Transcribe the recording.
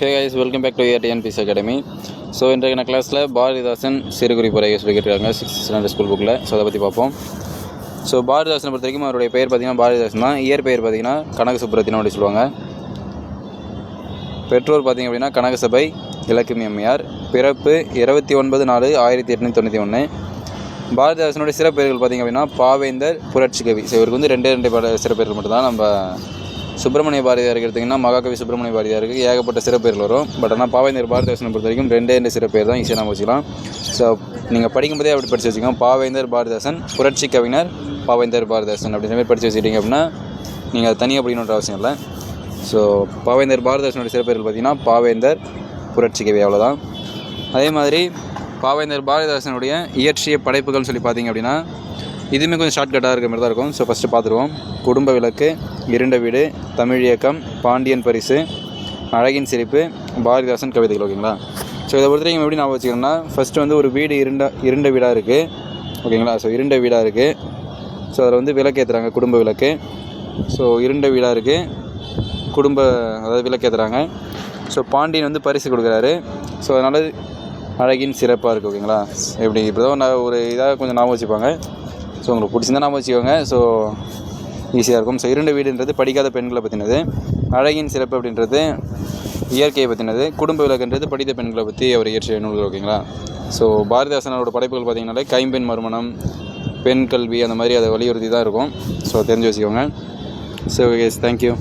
Hey guys, welcome back to TNPSC academy. So இன்றைய கிளாஸில் பாரதிதாசன் சிறுகுறிப்புரை சொல்லிக்கிட்டு 6th ஸ்டாண்டர்ட் ஸ்கூல் புக்கில். ஸோ அதை பற்றி பார்ப்போம். ஸோ பாரதிதாசனை பொறுத்த வரைக்கும் அவருடைய பெயர் பார்த்திங்கன்னா பாரதிதாசன் தான். இயற்பெயர் பார்த்திங்கன்னா கனக சுப்புரத்தினம் அப்படி சொல்லுவாங்க. பெற்றோர் பார்த்திங்க அப்படின்னா கனகசபை இலக்குமி அம்மையார். பிறப்பு 29/4/1891. பாரதிதாசனுடைய சிறப்பெயர்கள் பார்த்திங்க அப்படின்னா பாவேந்தர், புரட்சி கவி. ஸோ இவருக்கு வந்து ரெண்டே சிறப்பெயர்கள் மட்டும்தான். நம்ம சுப்பிரமணிய பாரதியாருக்கு எடுத்திங்கன்னா மகாகவி சுப்பிரமணிய பாரதியாருக்கு ஏகப்பட்ட சிறப்பெயர்கள் வரும். பட் ஆனால் பாவேந்தர் பாரதிதாசனை பொறுத்த வரைக்கும் ரெண்டே சிறப்பெயர் தான் ஈஸியாக நம்ம வச்சுக்கலாம். ஸோ நீங்கள் படிக்கும்போதே அப்படி படித்து வச்சுக்கோங்க. பாவேந்தர் பாரதிதாசன், புரட்சி கவிஞர் பாவேந்தர் பாரதிதாசன் அப்படின்ற மாதிரி படித்து வச்சுக்கிட்டீங்க அப்படின்னா நீங்கள் அது தனியாக படிக்கணுன்ற அவசியம் இல்லை. ஸோ பாவேந்தர் பாரதிதாசனுடைய சிறப்பெயர்கள் பார்த்திங்கன்னா பாவேந்தர், புரட்சி கவி, அவ்வளோதான். அதே மாதிரி பாவேந்தர் பாரதிதாசனுடைய இயற்றிய படைப்புகள்னு சொல்லி பார்த்திங்க அப்படின்னா இதுவுமே கொஞ்சம் ஷார்ட்கட்டாக இருக்கிற மாதிரி தான் இருக்கும். ஸோ ஃபஸ்ட்டு பார்த்துருவோம். குடும்ப விளக்கு, இருண்ட வீடு, தமிழ் இயக்கம், பாண்டியன் பரிசு, அழகின் சிரிப்பு, பாரதிதாசன் கவிதைகள். ஓகேங்களா? ஸோ இதை பொறுத்த வரைக்கும் எப்படி நான் வச்சுக்கணும்னா, ஃபஸ்ட்டு வந்து ஒரு வீடு இருண்ட வீடாக இருக்குது. ஓகேங்களா? ஸோ இருண்ட வீடாக இருக்குது. ஸோ அதில் வந்து விளக்கு ஏற்றுறாங்க, குடும்ப விளக்கு. ஸோ இருண்ட வீடாக இருக்குது, அதாவது விளக்கு ஏற்றுறாங்க. ஸோ பாண்டியன் வந்து பரிசு கொடுக்குறாரு. ஸோ அதனால் அழகின் சிறப்பாக இருக்குது. ஓகேங்களா? எப்படி இப்போ தான் ஒரு இதாக கொஞ்சம் ஞாபகம் வச்சுப்பாங்க. ஸோ உங்களுக்கு பிடிச்சிருந்தா ஞாபகம் வச்சுக்கோங்க. ஸோ ஈஸியாக இருக்கும். ஸோ இருண்ட வீடுன்றது படிக்காத பெண்களை பற்றினது. அழகின் சிறப்பு அப்படின்றது இயற்கையை பற்றினது. குடும்ப விளக்குன்றது படித்த பெண்களை பற்றி அவர் இயற்றிய நூல்கள். ஓகேங்களா? ஸோ பாரதிதாசனோட படைப்புகள் பார்த்திங்கனாலே கைம்பெண் மறுமணம், பெண் கல்வி, அந்த மாதிரி அதை வலியுறுத்தி தான் இருக்கும். ஸோ தெரிஞ்சு வச்சுக்கோங்க. So yes, thank you.